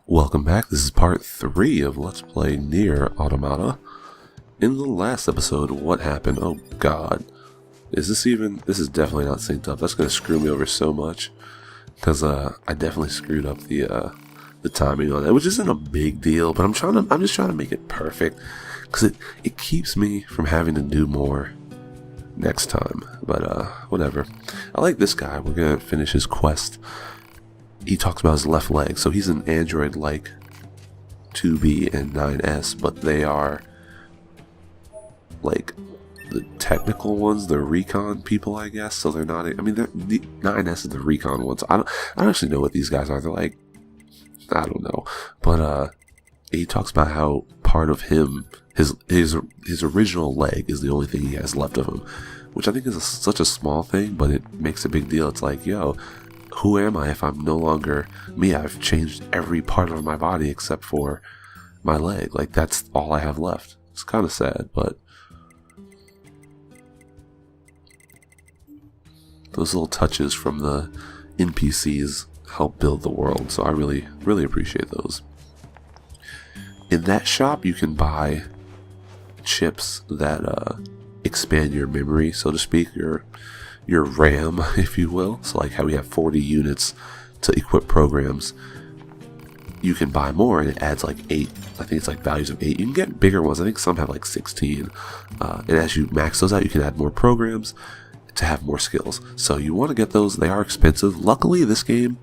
Welcome back. This is part 3 of Let's Play Nier Automata. In the last episode, what happened? Oh god. This is definitely not synced up. That's going to screw me over so much. Because I definitely screwed up the timing on that, which isn't a big deal, but I'm just trying to make it perfect. Because it keeps me from having to do more next time. But whatever. I like this guy. We're going to finish his quest. He talks about his left leg, so he's an android like 2B and 9S, but they are like the technical ones, the recon people, I guess. So they're not. I mean, the 9S is the recon ones. I don't actually know what these guys are. They're like, I don't know, but he talks about how part of him, his original leg, is the only thing he has left of him, which I think is such a small thing, but it makes a big deal. It's like, yo, who am I if I'm no longer me? I've changed every part of my body except for my leg. Like, that's all I have left. It's kind of sad, but those little touches from the NPCs help build the world, so I really, really appreciate those. In that shop, you can buy chips that expand your memory, so to speak, your RAM, if you will. So like how we have 40 units to equip programs, you can buy more and it adds like 8. I think it's like values of 8. You can get bigger ones. I think some have like 16. And as you max those out, you can add more programs to have more skills. So you want to get those. They are expensive. Luckily, this game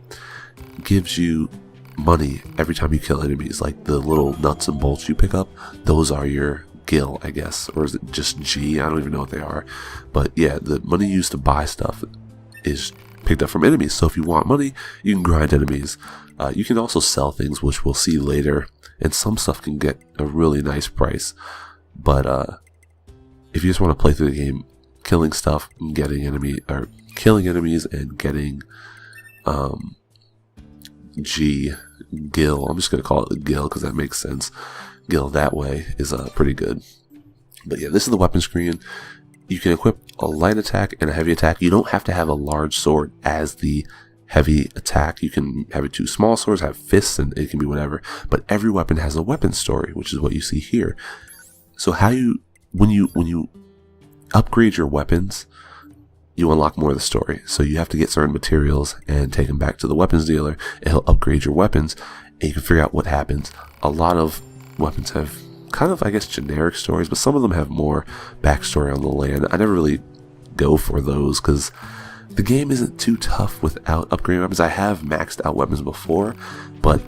gives you money every time you kill enemies. Like the little nuts and bolts you pick up, those are your gil, I guess, or is it just G? I don't even know what they are, but yeah, the money used to buy stuff is picked up from enemies. So if you want money, you can grind enemies. You can also sell things, which we'll see later, and some stuff can get a really nice price. But if you just want to play through the game, killing stuff and killing enemies and getting gil, I'm just gonna call it the gil because that makes sense. Gil that way is pretty good. But yeah, this is the weapon screen. You can equip a light attack and a heavy attack. You don't have to have a large sword as the heavy attack. You can have 2 small swords, have fists, and it can be whatever. But every weapon has a weapon story, which is what you see here. So when you upgrade your weapons, you unlock more of the story. So you have to get certain materials and take them back to the weapons dealer, and he'll upgrade your weapons, and you can figure out what happens. A lot of weapons have kind of, I guess, generic stories, but some of them have more backstory on the land. I never really go for those because the game isn't too tough without upgrading weapons. I have maxed out weapons before, but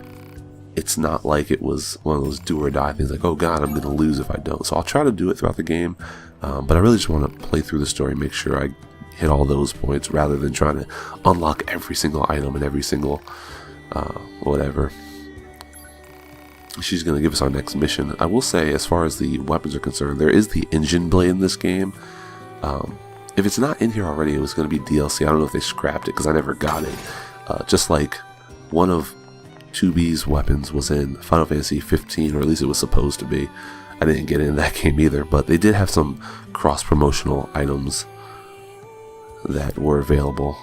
it's not like it was one of those do or die things like, oh god, I'm going to lose if I don't. So I'll try to do it throughout the game, but I really just want to play through the story, make sure I hit all those points rather than trying to unlock every single item and every single whatever. She's going to give us our next mission. I will say, as far as the weapons are concerned, there is the engine blade in this game. If it's not in here already, it was going to be DLC. I don't know if they scrapped it because I never got it. Just like one of 2B's weapons was in Final Fantasy 15, or at least it was supposed to be. I didn't get in that game either, but they did have some cross-promotional items that were available.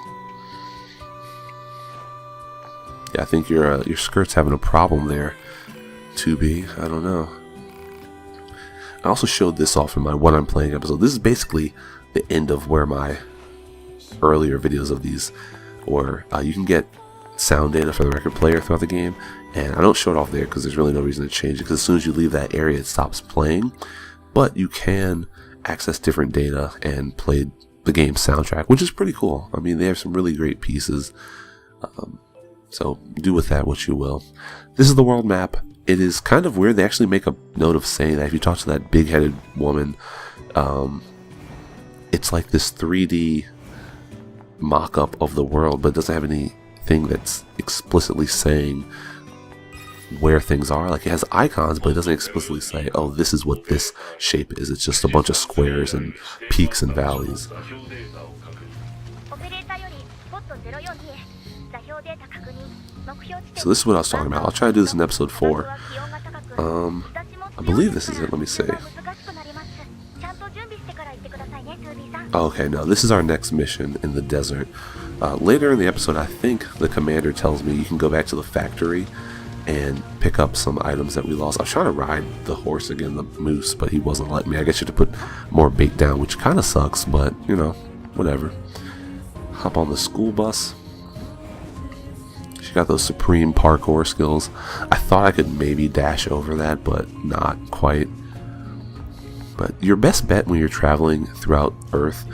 Yeah, I think your skirt's having a problem there, 2B. I don't know. I also showed this off in my What I'm Playing episode. This is basically the end of where my earlier videos of these were. You can get sound data for the record player throughout the game, and I don't show it off there because there's really no reason to change it, because as soon as you leave that area it stops playing. But you can access different data and play the game's soundtrack, which is pretty cool. I mean, they have some really great pieces, so do with that what you will. This is the world map. It is kind of weird. They actually make a note of saying that if you talk to that big-headed woman, it's like this 3D mock-up of the world, but it doesn't have anything that's explicitly saying where things are. Like, it has icons, but it doesn't explicitly say, oh, this is what this shape is. It's just a bunch of squares and peaks and valleys. So this is what I was talking about. I'll try to do this in episode 4. I believe this is it. Let me see. Okay, no, this is our next mission in the desert. Later in the episode, I think the commander tells me you can go back to the factory and pick up some items that we lost. I was trying to ride the horse again, the moose, but he wasn't letting me. I guess you had to put more bait down, which kind of sucks, but you know, whatever. Hop on the school bus. She got those supreme parkour skills. I thought I could maybe dash over that, but not quite. But your best bet when you're traveling throughout Earth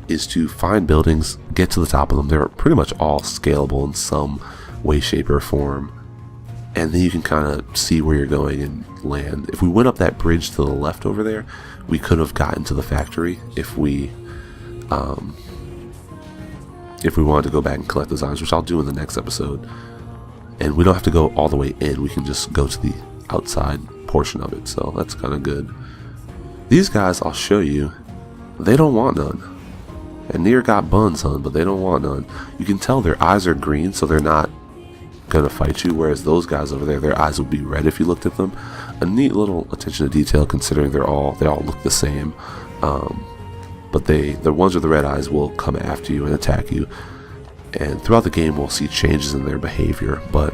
is to find buildings, get to the top of them. They're pretty much all scalable in some way, shape, or form. And then you can kind of see where you're going and land. If we went up that bridge to the left over there, we could have gotten to the factory if we wanted to go back and collect those items, which I'll do in the next episode. And we don't have to go all the way in. We can just go to the outside portion of it. So that's kind of good. These guys, I'll show you, they don't want none. And Nier got buns, son, but they don't want none. You can tell their eyes are green, so they're not gonna fight you, whereas those guys over there, their eyes would be red if you looked at them. A neat little attention to detail, considering they all look the same. But the ones with the red eyes will come after you and attack you. And throughout the game, we'll see changes in their behavior. But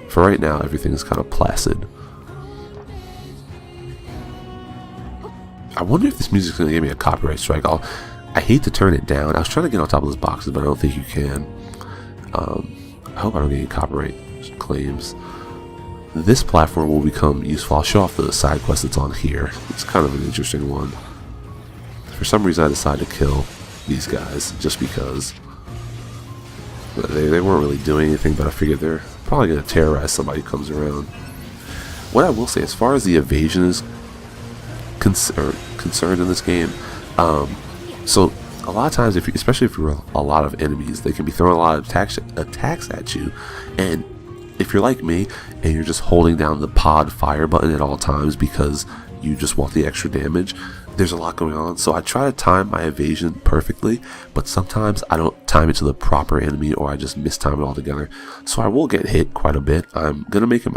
for right now, everything is kind of placid. I wonder if this music's gonna give me a copyright strike. I hate to turn it down. I was trying to get on top of those boxes, but I don't think you can. I hope I don't get any copyright claims. This platform will become useful. I'll show off the side quest that's on here. It's kind of an interesting one. For some reason I decided to kill these guys just because they weren't really doing anything, but I figured they're probably going to terrorize somebody who comes around. What I will say, as far as the evasion is concerned in this game, so a lot of times, especially if you're a lot of enemies, they can be throwing a lot of attacks at you. And if you're like me and you're just holding down the pod fire button at all times because you just want the extra damage, there's a lot going on. So I try to time my evasion perfectly, but sometimes I don't time it to the proper enemy, or I just mistime it altogether. So I will get hit quite a bit. I'm gonna make it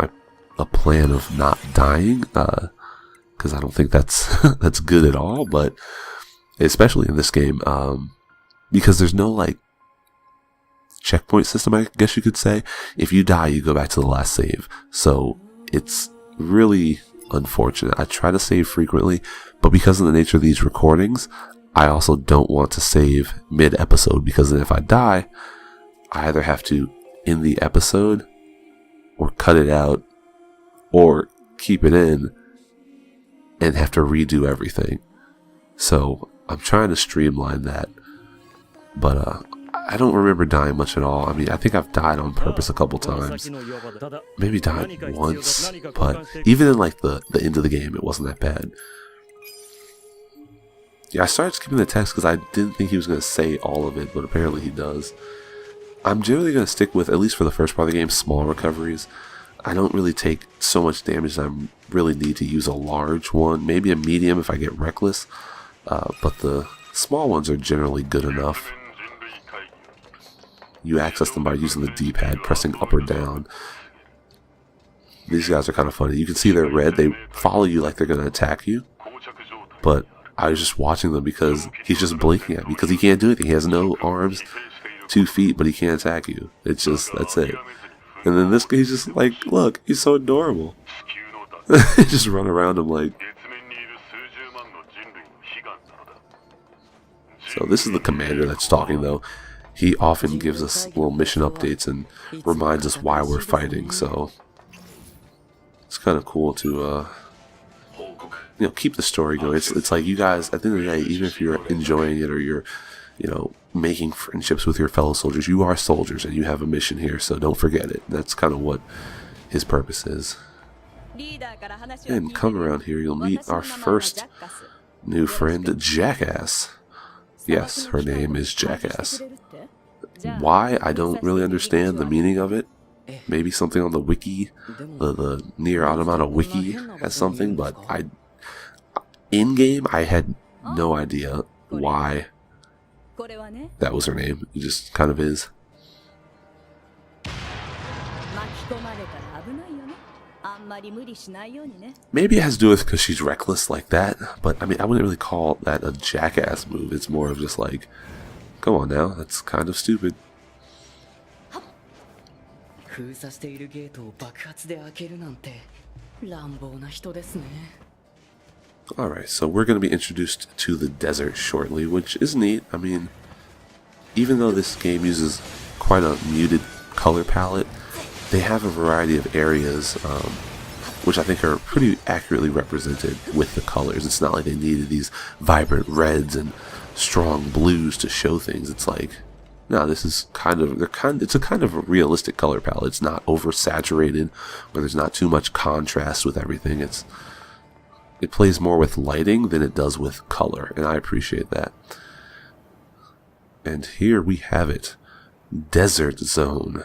a plan of not dying, because I don't think that's that's good at all. But especially in this game, because there's no like checkpoint system, I guess you could say. If you die, you go back to the last save. So it's really unfortunate. I try to save frequently, but because of the nature of these recordings, I also don't want to save mid-episode, because then if I die, I either have to end the episode or cut it out or keep it in and have to redo everything. So I'm trying to streamline that, but I don't remember dying much at all. I mean, I think I've died on purpose a couple times. Maybe died once, but even in like the end of the game, it wasn't that bad. Yeah, I started skipping the text because I didn't think he was going to say all of it, but apparently he does. I'm generally going to stick with, at least for the first part of the game, small recoveries. I don't really take so much damage that I really need to use a large one. Maybe a medium if I get reckless, but the small ones are generally good enough. You access them by using the D-pad, pressing up or down. These guys are kind of funny. You can see they're red. They follow you like they're going to attack you, but I was just watching them because he's just blinking at me because he can't do anything. He has no arms, 2 feet, but he can't attack you. It's just, that's it. And then this guy's just like, look, he's so adorable. Just run around him like. So this is the commander that's talking, though. He often gives us little mission updates and reminds us why we're fighting. So it's kind of cool to keep the story going. It's like you guys, at the end of the day, even if you're enjoying it or you're, making friendships with your fellow soldiers, you are soldiers and you have a mission here, so don't forget it. That's kind of what his purpose is. And come around here, you'll meet our first new friend, Jackass. Yes, her name is Jackass. Why? I don't really understand the meaning of it. Maybe something on the wiki, the Nier Automata wiki has something, but in-game, I had no idea why that was her name. It just kind of is. Maybe it has to do with because she's reckless like that, but I mean, I wouldn't really call that a jackass move. It's more of just like, come on now, that's kind of stupid. 封鎖しているゲートを爆発で開けるなんて乱暴な人ですね。 Alright, so we're going to be introduced to the desert shortly, which is neat. I mean, even though this game uses quite a muted color palette, they have a variety of areas, which I think are pretty accurately represented with the colors. It's not like they needed these vibrant reds and strong blues to show things. It's like, no, this is it's a kind of a realistic color palette. It's not oversaturated, where there's not too much contrast with everything. It plays more with lighting than it does with color, and I appreciate that. And here we have it. Desert Zone.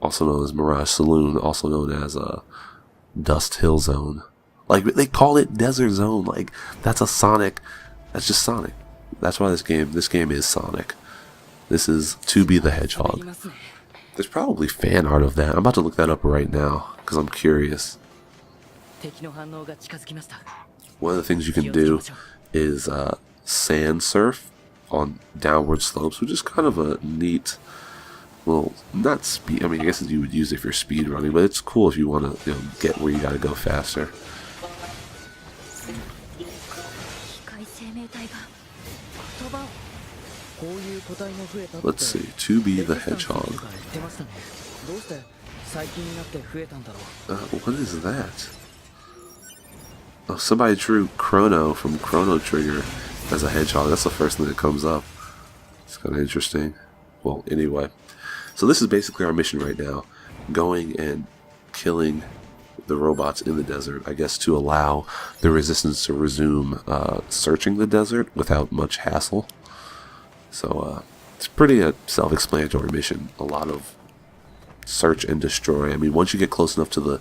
Also known as Mirage Saloon, also known as Dust Hill Zone. Like, they call it Desert Zone. Like, that's just Sonic. That's why this game is Sonic. This is 2B the Hedgehog. There's probably fan art of that. I'm about to look that up right now, because I'm curious. One of the things you can do is sand surf on downward slopes, which is kind of a neat, well, not speed. I mean, I guess you would use it if you're speed running, but it's cool if you want to, get where you got to go faster. Let's see, 2B the Hedgehog. What is that? Oh, somebody drew Chrono from Chrono Trigger as a hedgehog. That's the first thing that comes up. It's kind of interesting. Well, anyway. So this is basically our mission right now. Going and killing the robots in the desert, I guess, to allow the resistance to resume searching the desert without much hassle. So it's pretty self-explanatory mission. A lot of search and destroy. I mean, once you get close enough to the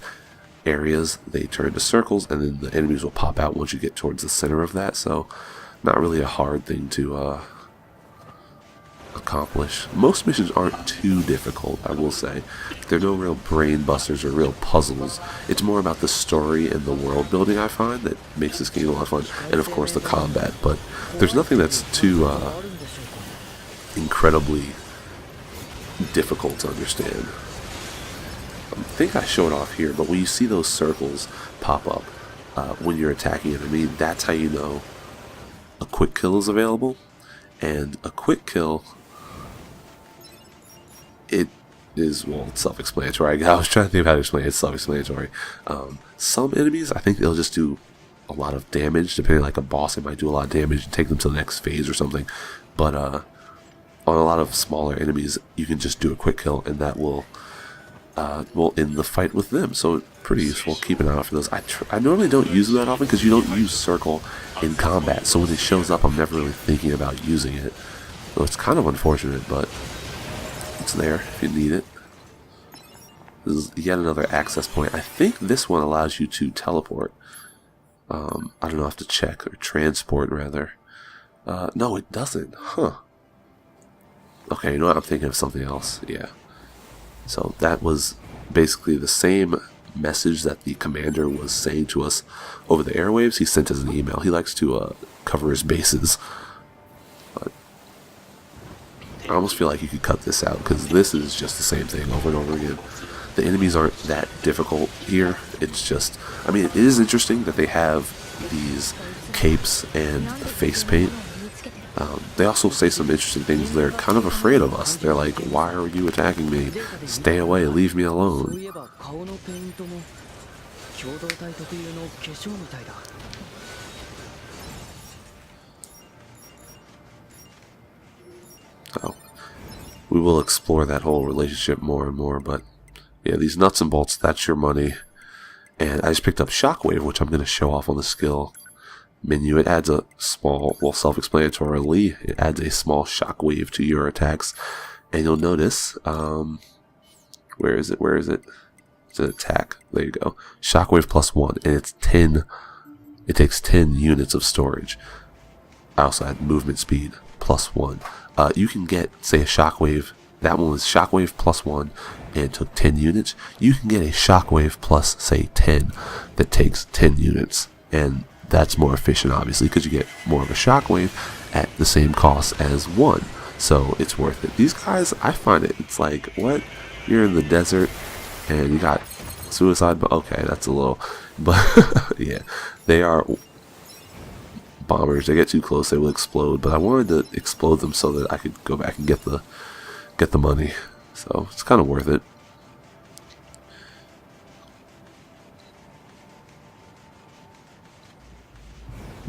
areas, they turn to circles, and then the enemies will pop out once you get towards the center of that. So not really a hard thing to accomplish. Most missions aren't too difficult, I will say. They're no real brain busters or real puzzles. It's more about the story and the world building, I find, that makes this game a lot of fun. And of course the combat, but there's nothing that's too incredibly difficult to understand. I think I show it off here, but when you see those circles pop up when you're attacking an enemy, that's how you know a quick kill is available. And a quick kill, it is, well, it's self-explanatory. I was trying to think of how to explain it. It's self-explanatory. Some enemies, I think they'll just do a lot of damage. Depending, like a boss, it might do a lot of damage and take them to the next phase or something. But on a lot of smaller enemies, you can just do a quick kill, and that will end the fight with them. So pretty useful. Keep an eye out for those. I normally don't use them that often because you don't use circle in combat. So when it shows up, I'm never really thinking about using it. So it's kind of unfortunate, but it's there if you need it. This is yet another access point. I think this one allows you to teleport. I don't know, I have to check, or transport rather. No, it doesn't. Huh. Okay, you know what? I'm thinking of something else. Yeah. So that was basically the same message that the commander was saying to us over the airwaves. He sent us an email. He likes to cover his bases. But I almost feel like you could cut this out, because this is just the same thing over and over again. The enemies aren't that difficult here. It's just, I mean, it is interesting that they have these capes and the face paint. They also say some interesting things. They're kind of afraid of us. They're like, why are you attacking me? Stay away, leave me alone. Oh. We will explore that whole relationship more and more, but yeah, these nuts and bolts, that's your money. And I just picked up Shockwave, which I'm going to show off on the skill menu. It adds a small, well, self-explanatorily, it adds a small shockwave to your attacks. And you'll notice, where is it? It's an attack. There you go. Shockwave +1, and it's 10. It takes 10 units of storage. I also had movement speed +1. You can get, say, a shockwave. That one was shockwave +1 and took 10 units. You can get a shockwave plus, say, 10 that takes 10 units. And that's more efficient, obviously, because you get more of a shockwave at the same cost as one. so it's worth it. These guys, I find it's like, what? You're in the desert and you got suicide, but okay, that's a little, but yeah, they are bombers. They get too close, they will explode, but I wanted to explode them so that I could go back and get the money, so it's kind of worth it.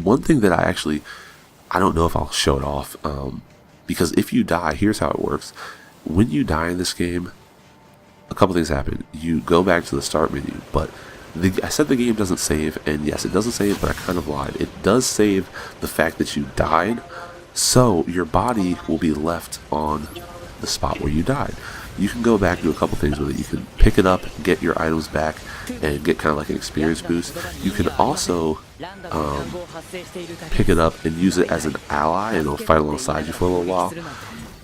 One thing that I don't know if I'll show it off, because if you die, here's how it works. When you die in this game, a couple things happen. You go back to the start menu, but I said the game doesn't save, and yes, it doesn't save, but I kind of lied. It does save the fact that you died, so your body will be left on the spot where you died. You can go back and do a couple things with it. You can pick it up, get your items back, and get kind of like an experience boost. You can also pick it up and use it as an ally, and it'll fight alongside you for a little while.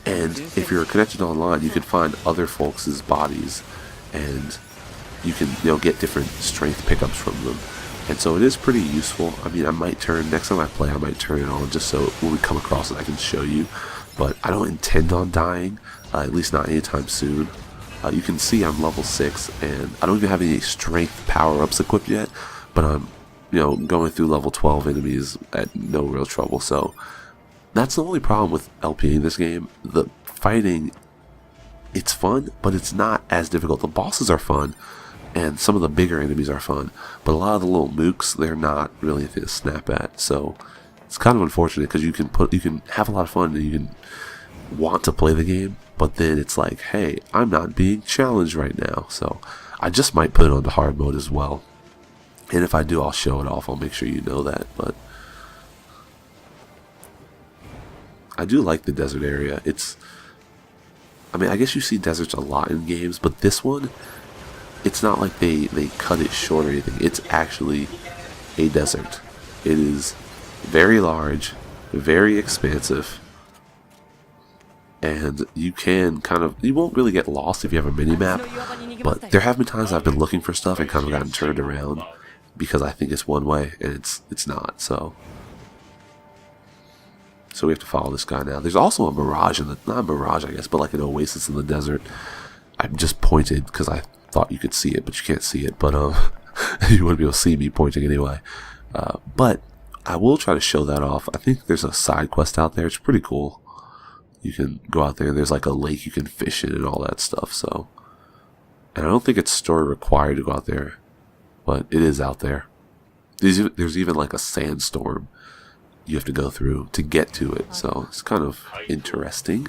And if you're connected online, you can find other folks' bodies, and you can get different strength pickups from them. And so it is pretty useful. I mean, next time I play, I might turn it on just so when we come across it, I can show you. But I don't intend on dying, at least not anytime soon. You can see I'm level 6, and I don't even have any strength power-ups equipped yet, but I'm, going through level 12 enemies at no real trouble. So that's the only problem with LPing this game. The fighting, it's fun, but it's not as difficult. The bosses are fun, and some of the bigger enemies are fun, but a lot of the little mooks, they're not really anything to snap at. So it's kind of unfortunate, because you can have a lot of fun and you can want to play the game, but then it's like, hey, I'm not being challenged right now. So I just might put it on the hard mode as well, and if I do, I'll show it off. I'll make sure you know that. But I do like the desert area. I guess you see deserts a lot in games, but this one, it's not like they cut it short or anything. It's actually a desert. It is very large, very expansive, and you won't really get lost if you have a mini-map, but there have been times I've been looking for stuff and kind of gotten turned around because I think it's one way, and it's not, so we have to follow this guy now. There's also a mirage not a mirage, I guess, but like an oasis in the desert. I just pointed because I thought you could see it, but you can't see it, but you wouldn't be able to see me pointing anyway. But I will try to show that off. I think there's a side quest out there. It's pretty cool. You can go out there, and there's like a lake you can fish in and all that stuff. So, and I don't think it's story required to go out there, but it is out there. There's even like a sandstorm you have to go through to get to it. So it's kind of interesting.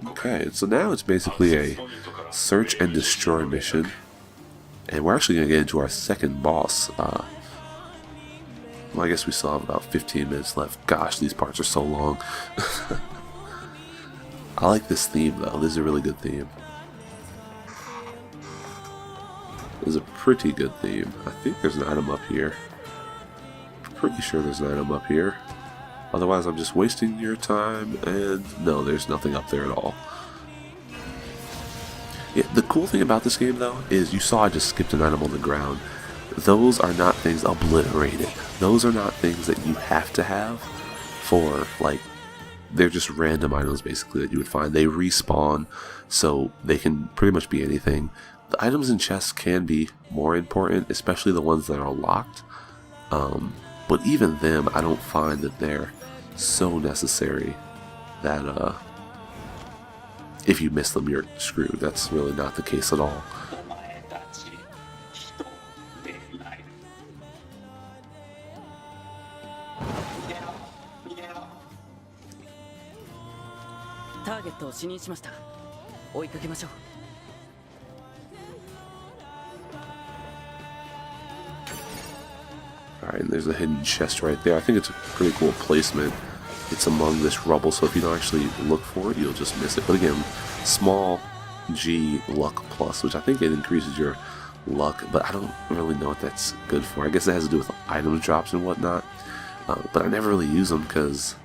Okay, so now it's basically a search and destroy mission, and we're actually going to get into our second boss. Well, I guess we still have about 15 minutes left. Gosh, these parts are so long. I like this theme, though. This is a really good theme. This is a pretty good theme. I think there's an item up here. Pretty sure there's an item up here. Otherwise, I'm just wasting your time, and no, there's nothing up there at all. Yeah, the cool thing about this game, though, is you saw I just skipped an item on the ground. Those are not things obliterated. Those are not things that you have to have for, like, they're just random items, basically, that you would find. They respawn, so they can pretty much be anything. The items in chests can be more important, especially the ones that are locked. But even them, I don't find that they're so necessary that if you miss them, you're screwed. That's really not the case at all. Alright, and there's a hidden chest right there. I think it's a pretty cool placement. It's among this rubble, so if you don't actually look for it, you'll just miss it. But again, small G luck plus, which I think it increases your luck, but I don't really know what that's good for. I guess it has to do with item drops and whatnot. But I never really use them because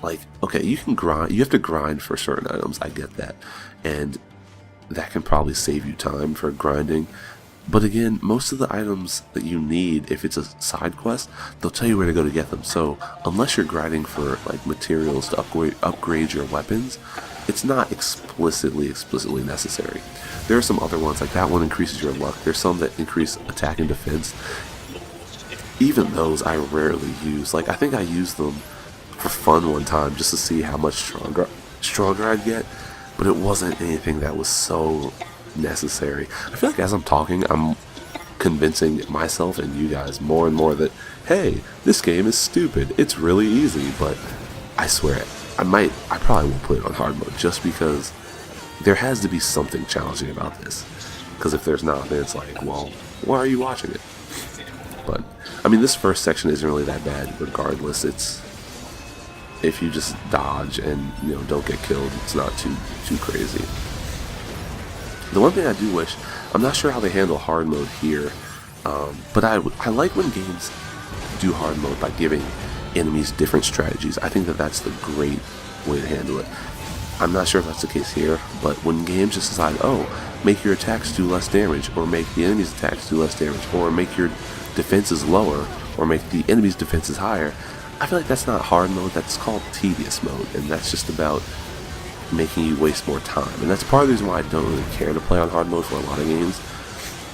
like, okay, you can grind, you have to grind for certain items, I get that, and that can probably save you time for grinding. But again, most of the items that you need, if it's a side quest, they'll tell you where to go to get them. So unless you're grinding for like materials to upgrade your weapons, it's not explicitly necessary. There are some other ones, like that one increases your luck. There's some that increase attack and defense. Even those I rarely use. Like, I think I used them for fun one time just to see how much stronger I'd get, but it wasn't anything that was so necessary. I feel like as I'm talking, I'm convincing myself and you guys more and more that, hey, this game is stupid, it's really easy. But I swear, I probably will put it on hard mode just because there has to be something challenging about this, because if there's not, then it's like, well, why are you watching it? But I mean, this first section isn't really that bad regardless. It's, if you just dodge and, you know, don't get killed, it's not too crazy. The one thing I do wish, I'm not sure how they handle hard mode here, but I like when games do hard mode by giving enemies different strategies. I think that that's the great way to handle it. I'm not sure if that's the case here, but when games just decide, oh, make your attacks do less damage, or make the enemy's attacks do less damage, or make your defenses lower, or make the enemy's defenses higher, I feel like that's not hard mode, that's called tedious mode, and that's just about making you waste more time. And that's part of the reason why I don't really care to play on hard mode for a lot of games.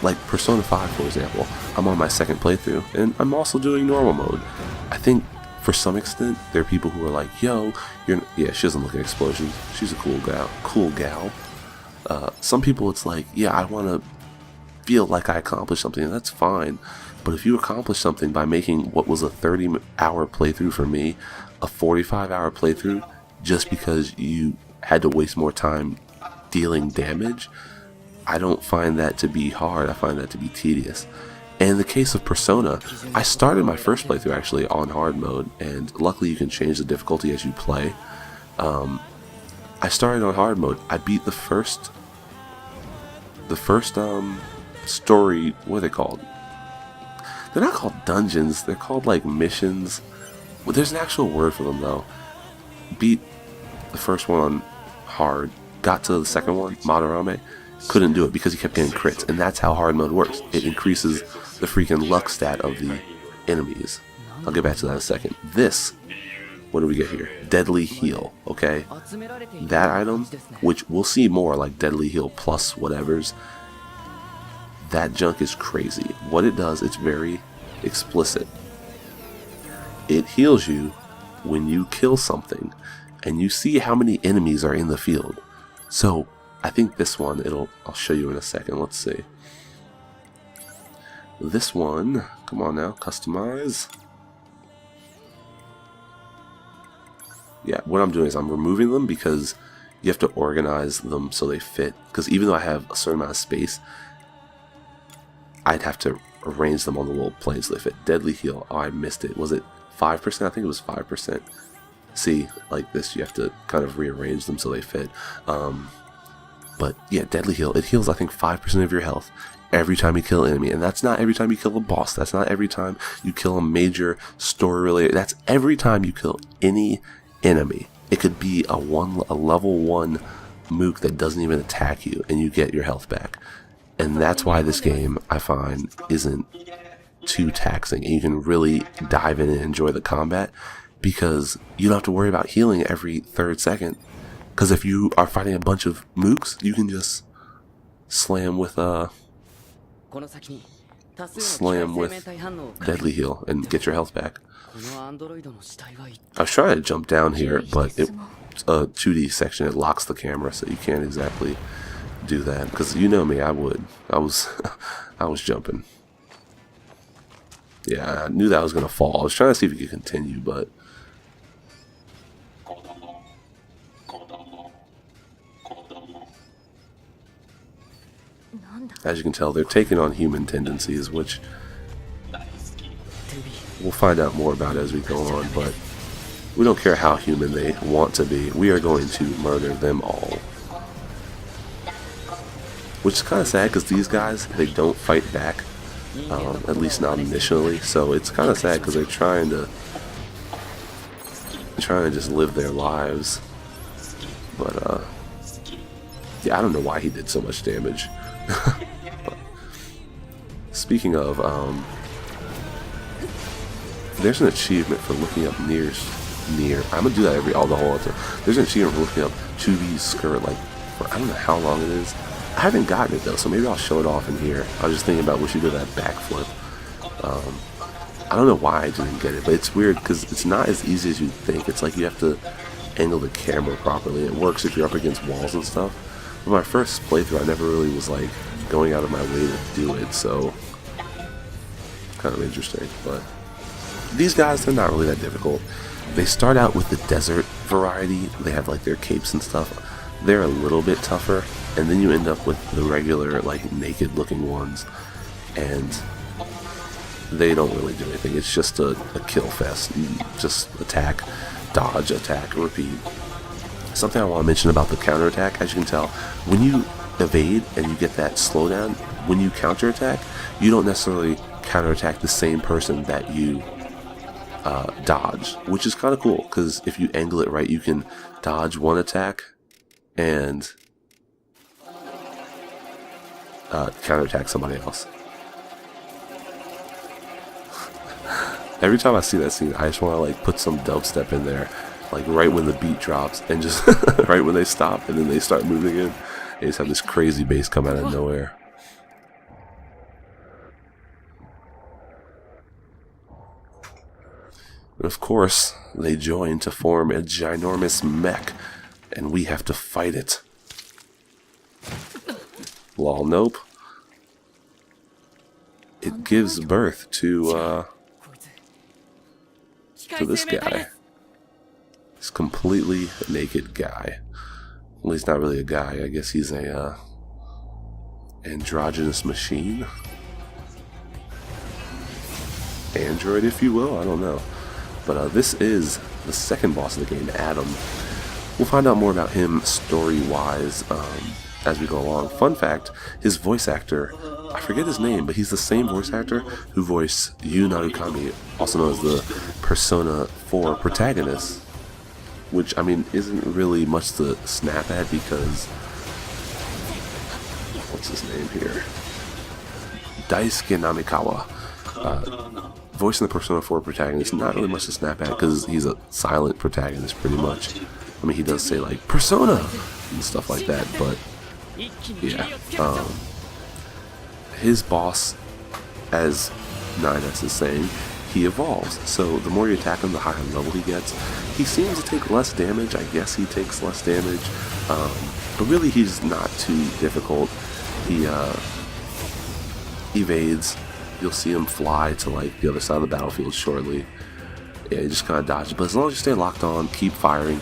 Like Persona 5, for example, I'm on my second playthrough, and I'm also doing normal mode. I think, for some extent, there are people who are like, yo, yeah, she doesn't look at explosions, she's a cool gal. Some people, it's like, yeah, I want to feel like I accomplished something, and that's fine. But if you accomplish something by making what was a 30-hour playthrough for me a 45-hour playthrough just because you had to waste more time dealing damage, I don't find that to be hard. I find that to be tedious. And in the case of Persona, I started my first playthrough actually on hard mode, and luckily you can change the difficulty as you play. I started on hard mode. I beat the first story, what are they called? They're not called dungeons, they're called like missions. Well, there's an actual word for them though. Beat the first one on hard, got to the second one, Madarame, couldn't do it because he kept getting crits, and that's how hard mode works. It increases the freaking luck stat of the enemies. I'll get back to that in a second. This, what do we get here? Deadly Heal, okay? That item, which we'll see more, like Deadly Heal plus whatevers, that junk is crazy. What it does, it's very explicit. It heals you when you kill something, and you see how many enemies are in the field. So, I think this one, I'll show you in a second, let's see. This one, come on now, customize. Yeah, what I'm doing is I'm removing them because you have to organize them so they fit. Because even though I have a certain amount of space, I'd have to arrange them on the little planes so they fit. Deadly Heal, oh, I missed it. Was it 5%? I think it was 5%. See, like this, you have to kind of rearrange them so they fit. But yeah, Deadly Heal, it heals I think 5% of your health every time you kill an enemy. And that's not every time you kill a boss. That's not every time you kill a major story related. That's every time you kill any enemy. It could be a level 1 mook that doesn't even attack you, and you get your health back. And that's why this game, I find, isn't too taxing, and you can really dive in and enjoy the combat, because you don't have to worry about healing every third second. Because if you are fighting a bunch of mooks, you can just slam with Deadly Heal and get your health back. I was trying to jump down here, but it's a 2D section. It locks the camera, so you can't exactly do that. Because you know me, I would. I was jumping. Yeah, I knew that was gonna fall. I was trying to see if we could continue, but as you can tell, they're taking on human tendencies, which we'll find out more about as we go on, but we don't care how human they want to be. We are going to murder them all. Which is kind of sad, because these guys, they don't fight back, at least not initially, so it's kind of sad because they're trying trying to just live their lives. But yeah, I don't know why he did so much damage. But, speaking of, there's an achievement for looking up Nier. I'm gonna do that the whole time. There's an achievement for looking up 2B's skirt, like, for I don't know how long it is. I haven't gotten it though, so maybe I'll show it off in here. I was just thinking about when she did that backflip. I don't know why I didn't get it, but it's weird because it's not as easy as you think. It's like you have to angle the camera properly. It works if you're up against walls and stuff. But my first playthrough, I never really was like going out of my way to do it, so kind of interesting. But these guys, they're not really that difficult. They start out with the desert variety. They have like their capes and stuff. They're a little bit tougher, and then you end up with the regular like naked looking ones, and they don't really do anything. It's just a kill fest. You just attack, dodge, attack, repeat. Something I want to mention about the counterattack, as you can tell, when you evade and you get that slowdown, when you counterattack, you don't necessarily counterattack the same person that you dodge, which is kind of cool, because if you angle it right, you can dodge one attack and counterattack somebody else. Every time I see that scene, I just want to like put some dubstep in there, like right when the beat drops, and just right when they stop and then they start moving in, they just have this crazy bass come out of nowhere. And of course, they join to form a ginormous mech, and we have to fight it. Lol, nope. It gives birth to this guy. This completely naked guy. Well, he's not really a guy. I guess he's a androgynous machine. Android, if you will. I don't know. But this is the second boss of the game, Adam. We'll find out more about him story-wise as we go along. Fun fact, his voice actor, I forget his name, but he's the same voice actor who voiced Yu Narukami, also known as the Persona 4 protagonist. Which, I mean, isn't really much to snap at because... what's his name here? Daisuke Namikawa. Voicing the Persona 4 protagonist, not really much to snap at because he's a silent protagonist pretty much. I mean, he does say like, Persona! And stuff like that, but yeah. His boss, as 9S is saying, he evolves. So the more you attack him, the higher level he gets. He seems to take less damage. I guess he takes less damage. But really he's not too difficult. He evades. You'll see him fly to like the other side of the battlefield shortly. Yeah, you just kind of dodge. But as long as you stay locked on, keep firing.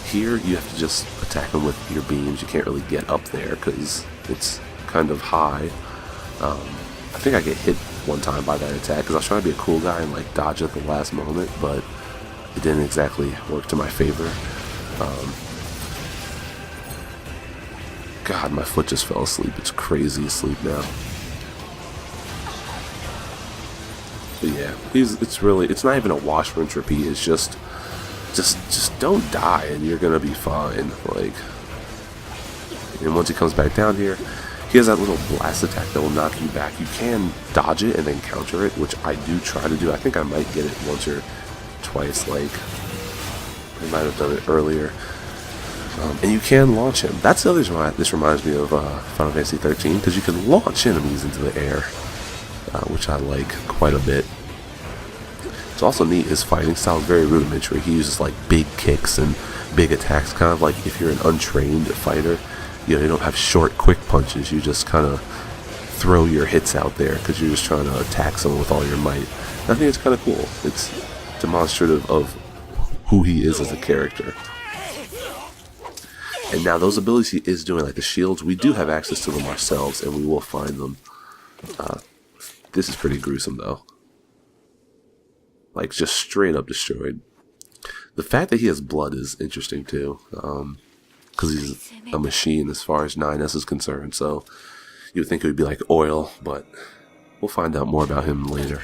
Here you have to just attack him with your beams. You can't really get up there because it's kind of high. I think I get hit one time by that attack because I was trying to be a cool guy and like dodge at the last moment, but it didn't exactly work to my favor. God, my foot just fell asleep. It's crazy asleep now. But yeah, it's not even a wash, rinse, repeat. It's just don't die and you're gonna be fine. Like, and once he comes back down here, he has that little blast attack that will knock you back. You can dodge it and then counter it, which I do try to do. I think I might get it once or twice, like I might have done it earlier. And you can launch him. That's the other reason why this reminds me of Final Fantasy 13, because you can launch enemies into the air, which I like quite a bit. It's also neat, his fighting style is very rudimentary. He uses like big kicks and big attacks, kind of like if you're an untrained fighter. You know, you don't have short, quick punches. You just kind of throw your hits out there because you're just trying to attack someone with all your might. And I think it's kind of cool. It's demonstrative of who he is as a character. And now those abilities he is doing, like the shields, we do have access to them ourselves, and we will find them. This is pretty gruesome, though. Like, just straight up destroyed. The fact that he has blood is interesting, too. Because he's a machine as far as 9S is concerned, so you would think it would be like oil, but we'll find out more about him later.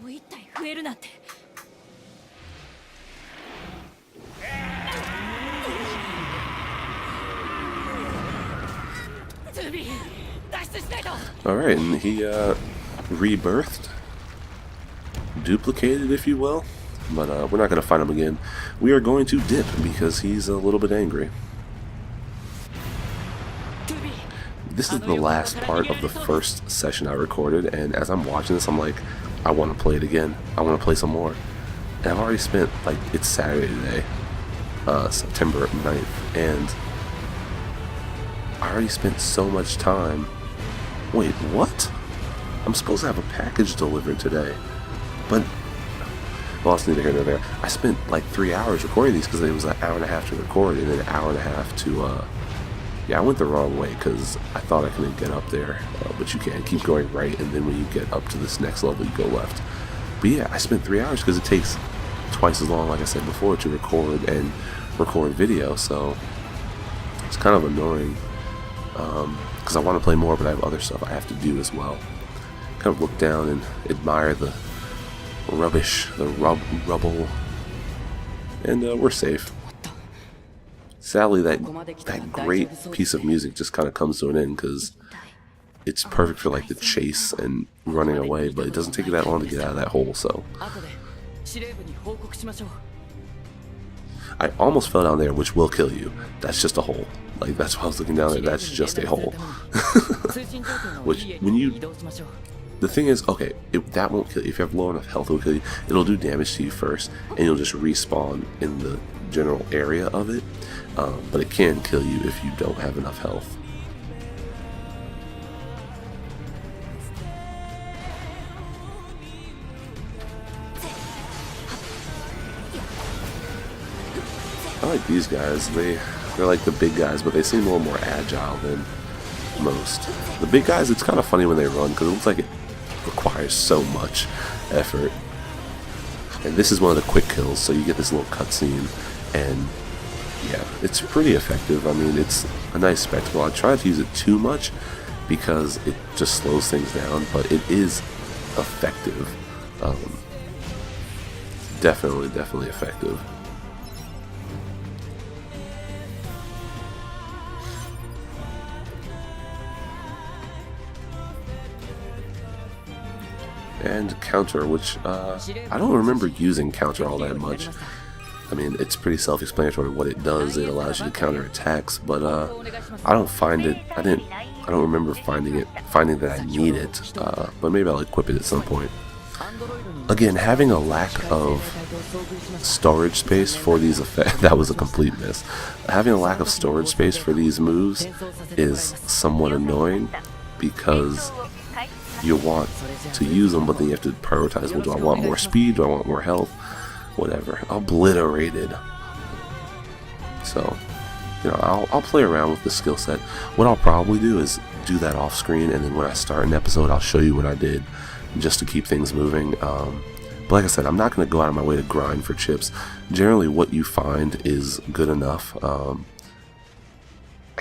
1体増えるなんて。ズビー、脱出しないと。 Alright, and he rebirthed, duplicated, if you will. But we're not going to fight him again. We are going to dip because he's a little bit angry. This is the last part of the first session I recorded, and as I'm watching this, I'm like, I want to play it again. I want to play some more. And I've already spent, like, it's Saturday today, September 9th, and I already spent so much time. Wait, what? I'm supposed to have a package delivered today, but well, it's neither here nor there. I spent like 3 hours recording these because it was an hour and a half to record and then an hour and a half to yeah, I went the wrong way because I thought I couldn't get up there, but you can keep going right, and then when you get up to this next level you go left. But yeah, I spent 3 hours because it takes twice as long, like I said before, to record video, so it's kind of annoying because I want to play more, but I have other stuff I have to do as well. Kind of look down and admire the rubbish, the rubble, and we're safe. Sadly, that great piece of music just kind of comes to an end because it's perfect for like the chase and running away, but it doesn't take you that long to get out of that hole. So I almost fell down there, which will kill you. That's just a hole. Like, that's why I was looking down there. That's just a hole. Which, when you... The thing is, okay, that won't kill you. If you have low enough health, it will kill you. It'll do damage to you first, and you'll just respawn in the general area of it. But it can kill you if you don't have enough health. I like these guys. They're like the big guys, but they seem a little more agile than most. The big guys, it's kind of funny when they run because it looks like it requires so much effort. And this is one of the quick kills, so you get this little cutscene, and yeah, it's pretty effective. I mean, it's a nice spectacle. I try not to use it too much because it just slows things down, but it is effective. Definitely effective. And counter, which I don't remember using counter all that much. I mean, it's pretty self-explanatory what it does. It allows you to counter attacks, but I don't find it. I don't remember finding that I need it. But maybe I'll equip it at some point. Again, having a lack of storage space for these effects, that was a complete miss. Having a lack of storage space for these moves is somewhat annoying because you want to use them, but then you have to prioritize. Well, do I want more speed? Do I want more health? Whatever. Obliterated. So, you know, I'll play around with the skill set. What I'll probably do is do that off screen, and then when I start an episode, I'll show you what I did just to keep things moving. But like I said, I'm not going to go out of my way to grind for chips. Generally, what you find is good enough. I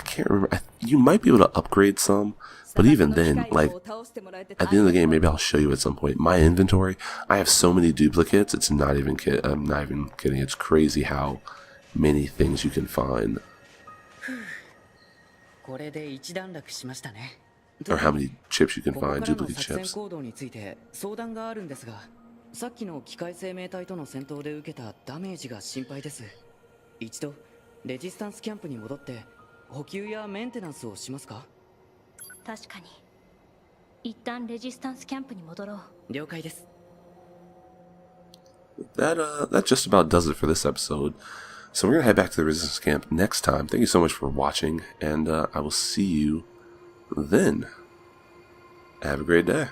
can't remember. You might be able to upgrade some. But even then, like, at the end of the game, maybe I'll show you at some point. My inventory, I have so many duplicates, it's I'm not even kidding. It's crazy how many things you can find. Or how many chips you can find, duplicate chips. さっきの機械生命体との戦闘で受けたダメージが心配です。一度レジスタンスキャンプに戻って補給やメンテナンスをしますか？確かに。一旦レジスタンスキャンプに戻ろう。了解です。That just about does it for this episode. So we're gonna head back to the resistance camp next time. Thank you so much for watching, and I will see you then. Have a great day.